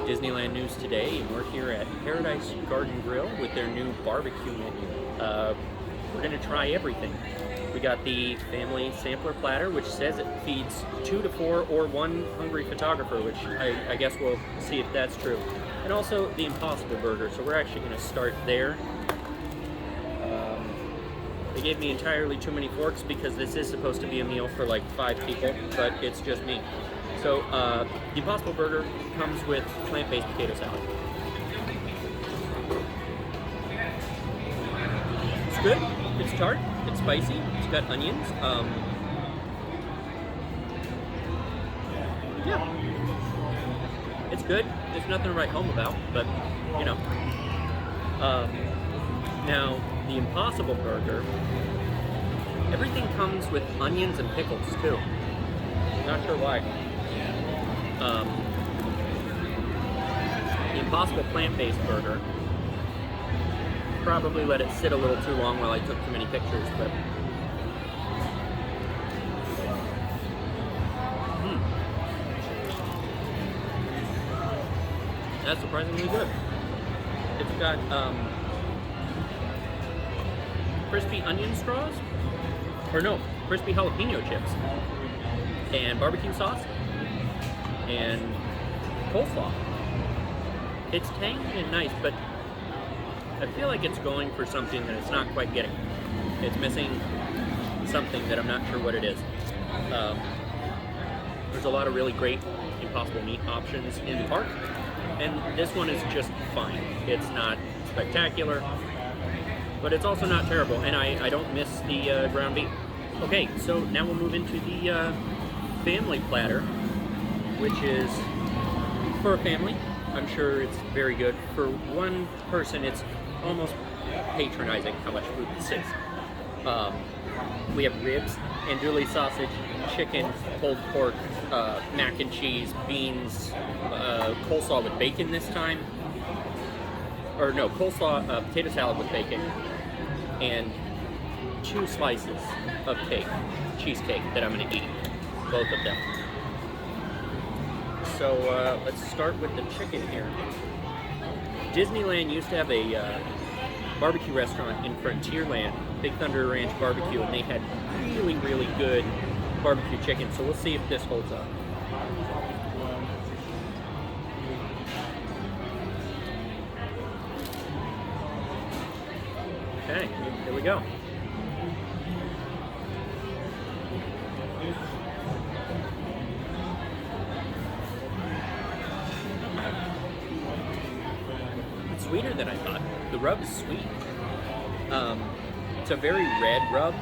Disneyland News Today, and we're here at Paradise Garden Grill with their new barbecue menu. We're going to try everything. We got the family sampler platter, which says it feeds 2 to 4 or 1 hungry photographer, which I guess we'll see if that's true. And also the Impossible Burger, so we're actually going to start there. They gave me entirely too many forks because this is supposed to be a meal for like 5 people, but it's just me. So the Impossible Burger comes with plant-based potato salad. It's good, it's tart, it's spicy, it's got onions. Yeah, it's good. There's nothing to write home about, but you know. Now, the Impossible Burger, everything comes with onions and pickles too. Not sure why. The Impossible plant-based burger, probably let it sit a little too long while I took too many pictures, but that's surprisingly good. It's got crispy onion straws, or no, crispy jalapeno chips, and barbecue sauce, and coleslaw. It's tangy and nice, but I feel like it's going for something that it's not quite getting. It's missing something that I'm not sure what it is. There's a lot of really great Impossible meat options in the park, and this one is just fine. It's not spectacular, but it's also not terrible, and I don't miss the ground beef. Okay, so now we'll move into the family platter, which is for a family. I'm sure it's very good. For one person, it's almost patronizing how much food this is. We have ribs, andouille sausage, chicken, pulled pork, mac and cheese, beans, coleslaw with bacon this time. Or no, coleslaw, potato salad with bacon, and 2 slices of cake, cheesecake, that I'm going to eat, both of them. So let's start with the chicken here. Disneyland used to have a barbecue restaurant in Frontierland, Big Thunder Ranch Barbecue, and they had really, really good barbecue chicken, so we'll see if this holds up. Okay, here we go. It's sweeter than I thought. The rub is sweet. It's a very red rub.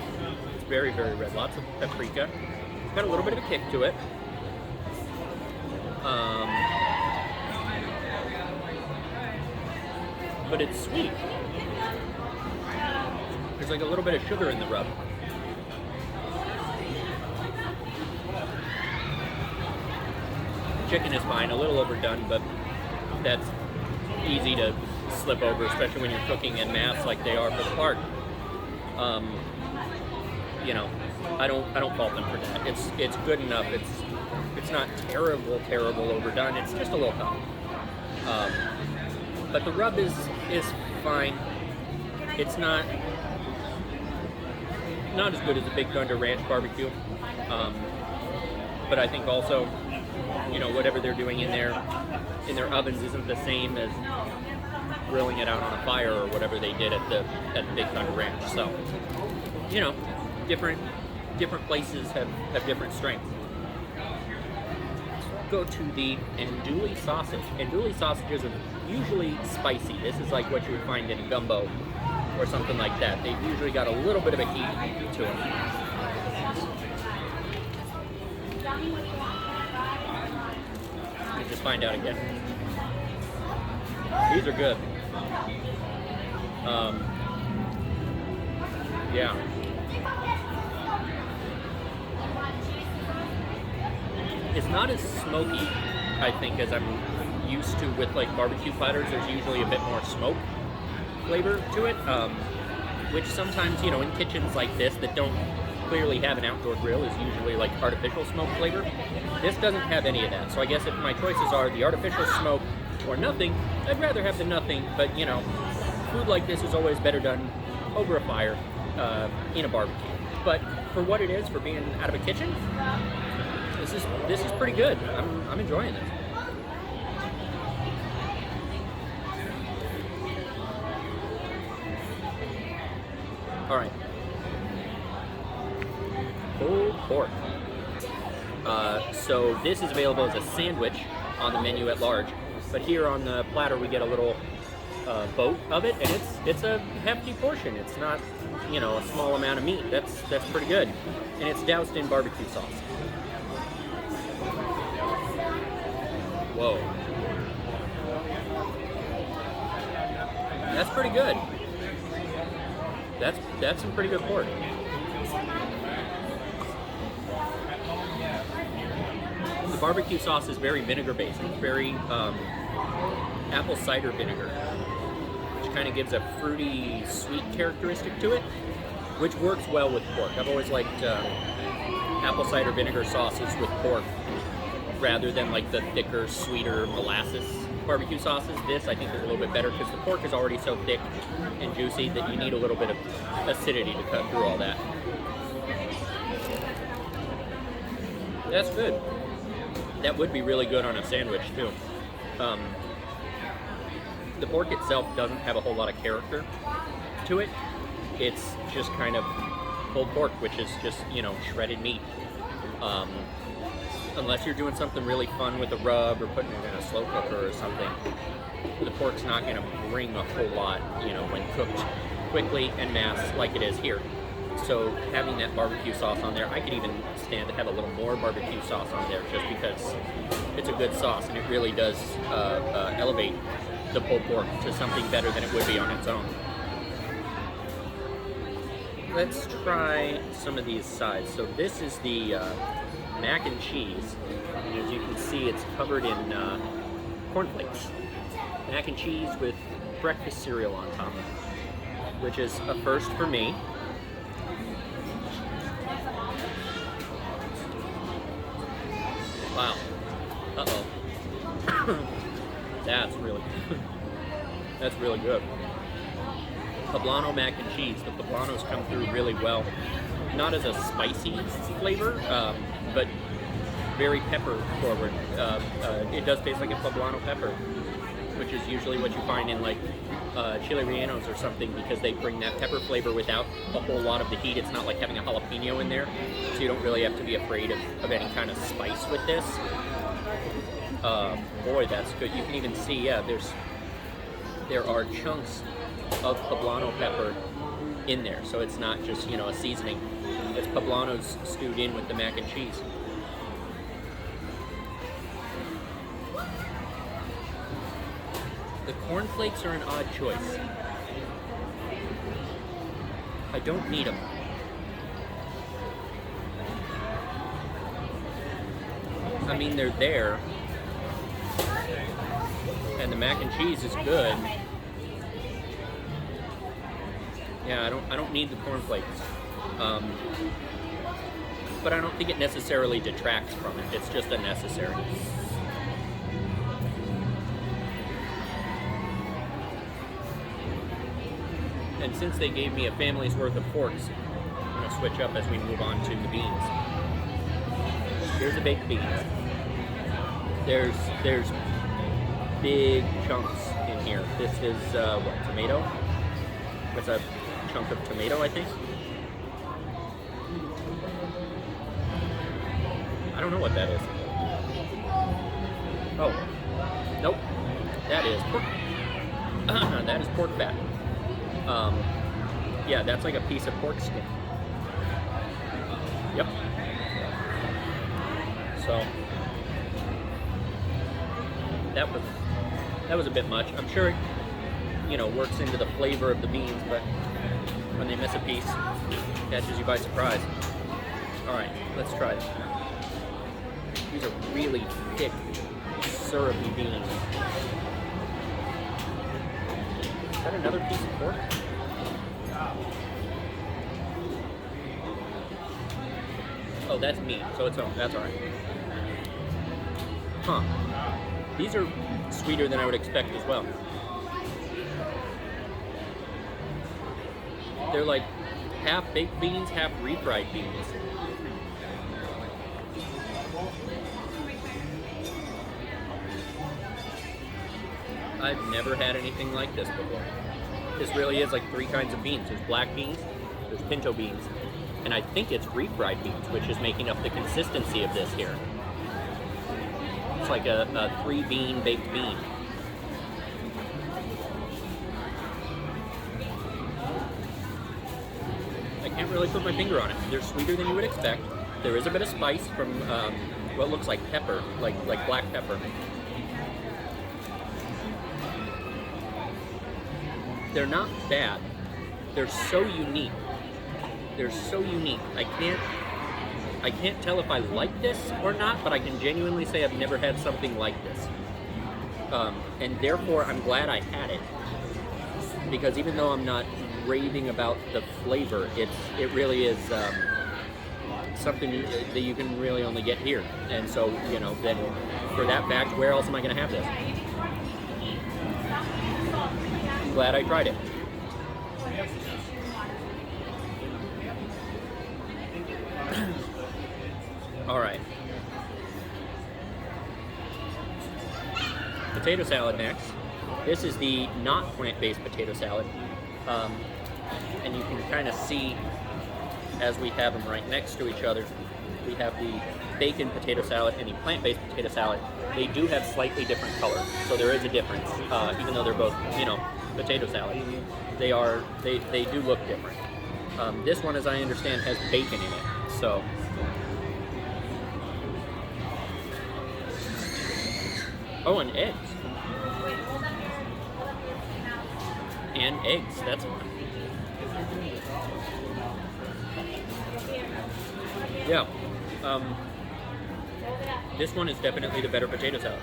It's very, very red. Lots of paprika. It's got a little bit of a kick to it. But it's sweet. There's like a little bit of sugar in the rub. Chicken is fine, a little overdone, but that's easy to slip over, especially when you're cooking en masse like they are for the park. You know, I don't fault them for that. It's good enough. It's not terrible overdone. It's just a little tough. But the rub is fine. It's not as good as the Big Thunder Ranch Barbecue, but I think also, you know, whatever they're doing in their ovens isn't the same as grilling it out on a fire or whatever they did at the Big Thunder Ranch. So, you know, different places have different strengths. Let's go to the Andouille sausage. Andouille sausages are usually spicy. This is like what you would find in a gumbo or something like that. They've usually got a little bit of a heat to them. Let me just find out again. These are good. Yeah. It's not as smoky, I think, as I'm used to with like barbecue platters. There's usually a bit more smoke flavor to it, which sometimes, you know, in kitchens like this that don't clearly have an outdoor grill is usually like artificial smoke flavor. This doesn't have any of that. So I guess if my choices are the artificial smoke or nothing, I'd rather have the nothing, but you know, food like this is always better done over a fire in a barbecue. But for what it is, for being out of a kitchen, this is pretty good. I'm enjoying this. All right. Pulled pork. So this is available as a sandwich on the menu at large, but here on the platter we get a little boat of it, and it's a hefty portion. It's not, you know, a small amount of meat. That's pretty good, and it's doused in barbecue sauce. Whoa, that's pretty good. That's some pretty good pork. The barbecue sauce is very vinegar based. It's very apple cider vinegar, which kind of gives a fruity, sweet characteristic to it, which works well with pork. I've always liked apple cider vinegar sauces with pork rather than like the thicker, sweeter molasses barbecue sauces. This I think is a little bit better because the pork is already so thick and juicy that you need a little bit of acidity to cut through all that. That's good. That would be really good on a sandwich too. The pork itself doesn't have a whole lot of character to it. It's just kind of pulled pork, which is just, you know, shredded meat. Unless you're doing something really fun with a rub or putting it in a slow cooker or something, the pork's not going to bring a whole lot, you know, when cooked quickly en masse like it is here. So having that barbecue sauce on there, I could even stand to have a little more barbecue sauce on there just because it's a good sauce and it really does elevate the pulled pork to something better than it would be on its own. Let's try some of these sides. So this is the mac and cheese, and as you can see, it's covered in cornflakes. Mac and cheese with breakfast cereal on top, which is a first for me. Wow. Uh-oh. That's really good. That's really good. Poblano Mac and Cheese. The poblanos come through really well. Not as a spicy flavor, but very pepper forward. It does taste like a poblano pepper, which is usually what you find in like chili rellenos or something, because they bring that pepper flavor without a whole lot of the heat. It's not like having a jalapeno in there, so you don't really have to be afraid of any kind of spice with this. Boy, that's good. You can even see, yeah, there are chunks of poblano pepper in there, so it's not just, you know, a seasoning. It's poblanos stewed in with the mac and cheese. The cornflakes are an odd choice. I don't need them. I mean, they're there, and the mac and cheese is good. Yeah, I don't need the cornflakes. But I don't think it necessarily detracts from it. It's just unnecessary. And since they gave me a family's worth of forks, I'm going to switch up as we move on to the beans. Here's the baked beans. There's big chunks in here. This is, what, tomato? That's a chunk of tomato, I think. I don't know what that is. Oh, nope. That is pork. That is pork fat. Yeah, that's like a piece of pork skin. Yep. So that was a bit much. I'm sure it, you know, works into the flavor of the beans, but when they miss a piece, it catches you by surprise. All right, let's try it. These are really thick, syrupy beans. Is that another piece of pork? Oh, that's meat, so that's all right. Huh. These are sweeter than I would expect as well. They're like half baked beans, half refried beans. I've never had anything like this before. This really is like 3 kinds of beans. There's black beans, there's pinto beans, and I think it's refried beans, which is making up the consistency of this here. It's like a 3-bean baked bean. I can't really put my finger on it. They're sweeter than you would expect. There is a bit of spice from what looks like pepper, like black pepper. They're not bad. They're so unique. They're so unique. I can't tell if I like this or not, but I can genuinely say I've never had something like this. And therefore, I'm glad I had it. Because even though I'm not raving about the flavor, it really is something that you can really only get here. And so, you know, then for that fact, where else am I going to have this? I'm glad I tried it. All right. Potato salad next. This is the not plant-based potato salad. And you can kind of see as we have them right next to each other. We have the bacon potato salad and the plant-based potato salad. They do have slightly different colors, so there is a difference. Even though they're both, you know, potato salad, they do look different. This one, as I understand, has bacon in it. So, oh, and eggs. And eggs. That's fun. Yeah. This one is definitely the better potato salad.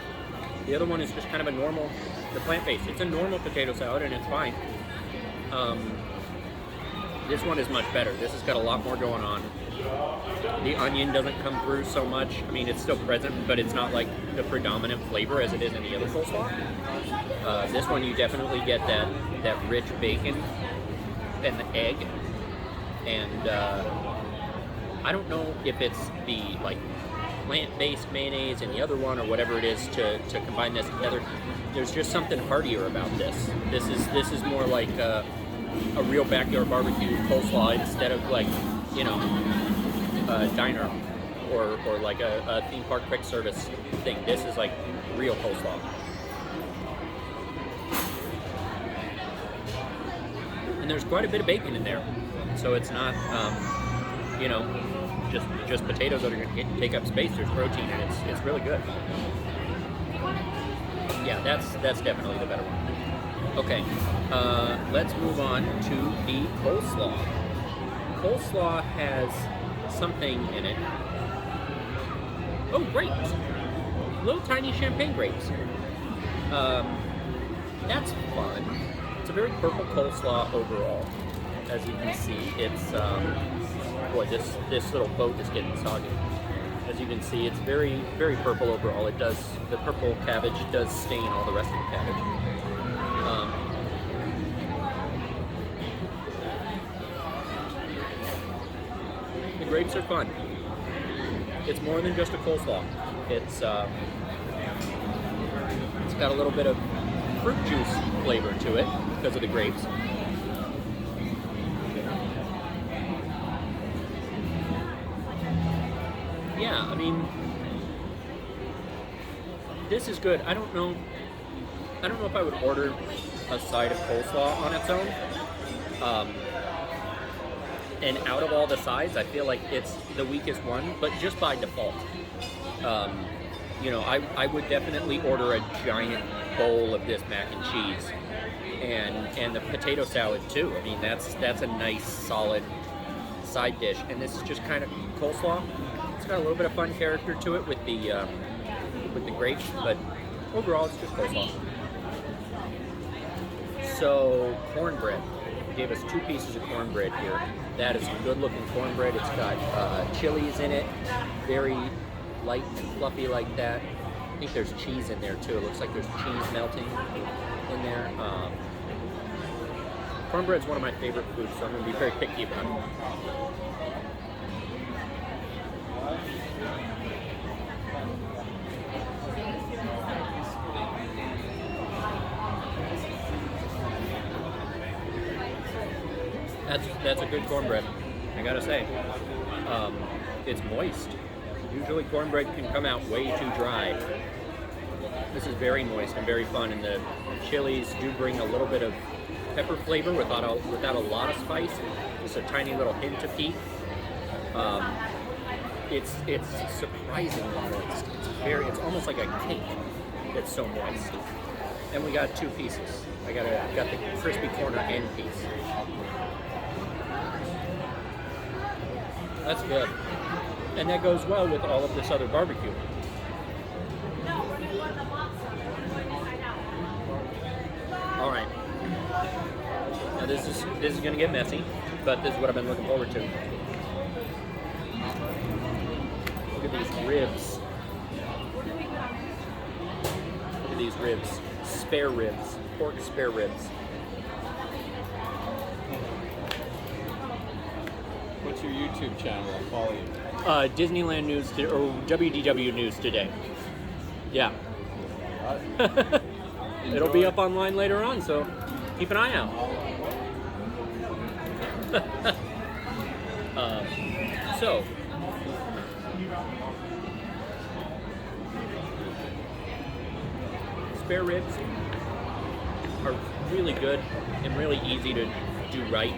The other one is just kind of a normal, the plant-based. It's a normal potato salad and it's fine. This one is much better. This has got a lot more going on. The onion doesn't come through so much. I mean, it's still present, but it's not like the predominant flavor as it is in the other coleslaw. This one, you definitely get that rich bacon and the egg. And I don't know if it's the like plant-based mayonnaise and the other one or whatever it is to combine this together. There's just something heartier about this. This is more like a real backyard barbecue coleslaw instead of like, you know, a diner or like a theme park quick service thing. This is like real coleslaw. And there's quite a bit of bacon in there, so it's not, you know, just potatoes that are going to take up space. There's protein, and it's really good. Yeah, that's definitely the better one. Okay, let's move on to the coleslaw. Coleslaw has something in it. Oh, grapes! Little tiny champagne grapes. That's fun. It's a very purple coleslaw overall. As you can see, it's boy, this little boat is getting soggy. As you can see, it's very, very purple overall. The purple cabbage does stain all the rest of the cabbage. The grapes are fun. It's more than just a coleslaw. It's got a little bit of fruit juice flavor to it because of the grapes. Yeah, I mean, this is good. I don't know if I would order a side of coleslaw on its own. And out of all the sides, I feel like it's the weakest one, but just by default. You know, I would definitely order a giant bowl of this mac and cheese, and the potato salad too. I mean, that's a nice solid side dish, and this is just kind of coleslaw. It's got a little bit of fun character to it with the grapes, but overall it's just coleslaw. So cornbread. gave us 2 pieces of cornbread here. That is good looking cornbread. It's got chilies in it, very light and fluffy like that. I think there's cheese in there too. It looks like there's cheese melting in there. Cornbread's one of my favorite foods, so I'm going to be very picky about it. That's a good cornbread, I gotta say. It's moist. Usually cornbread can come out way too dry. This is very moist and very fun, and the chilies do bring a little bit of pepper flavor without a lot of spice. Just a tiny little hint of heat. It's surprisingly moist. It's almost like a cake. It's so moist. And we got 2 pieces. I got the crispy corner end piece. That's good. And that goes well with all of this other barbecue. All right. Now this is going to get messy, but this is what I've been looking forward to. Look at these ribs. Look at these ribs. Spare ribs. Pork spare ribs. What's your YouTube channel? I'll follow you. Disneyland News or WDW News Today. Yeah. It'll be up online later on, so keep an eye out. So, spare ribs are really good and really easy to do right.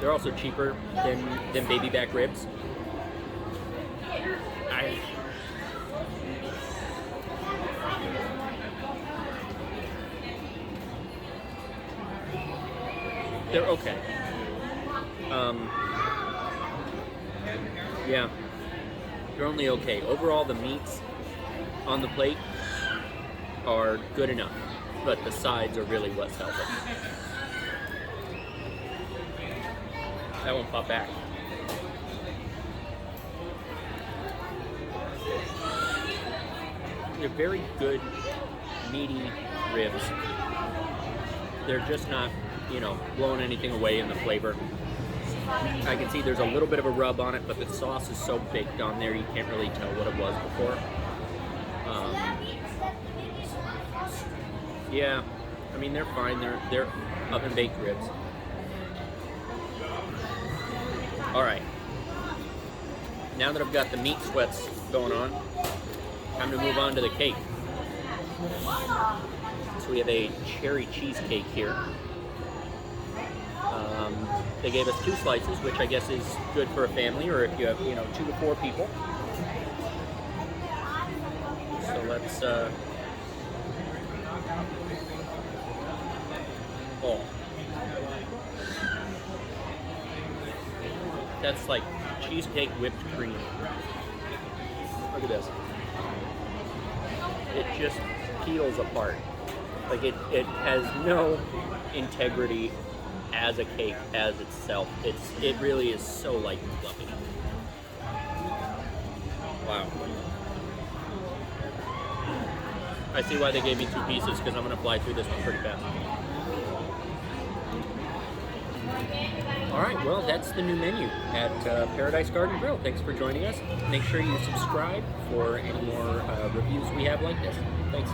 They're also cheaper than baby back ribs. They're okay. Yeah, they're only okay. Overall, the meats on the plate are good enough, but the sides are really what's helping. That won't pop back. They're very good, meaty ribs. They're just not, blowing anything away in the flavor. I can see there's a little bit of a rub on it, but the sauce is so baked on there you can't really tell what it was before. Yeah, I mean they're fine. They're oven baked ribs. All right. Now that I've got the meat sweats going on, time to move on to the cake. So we have a cherry cheesecake here. They gave us 2 slices, which I guess is good for a family, or if you have, 2 to 4 people. So let's, oh. That's like cheesecake whipped cream. Look at this. It just peels apart. Like it has no integrity as a cake as itself. It really is so light and fluffy. Wow. I see why they gave me 2 pieces, because I'm gonna fly through this one pretty fast. All right, well, that's the new menu at Paradise Garden Grill. Thanks for joining us. Make sure you subscribe for any more reviews we have like this. Thanks.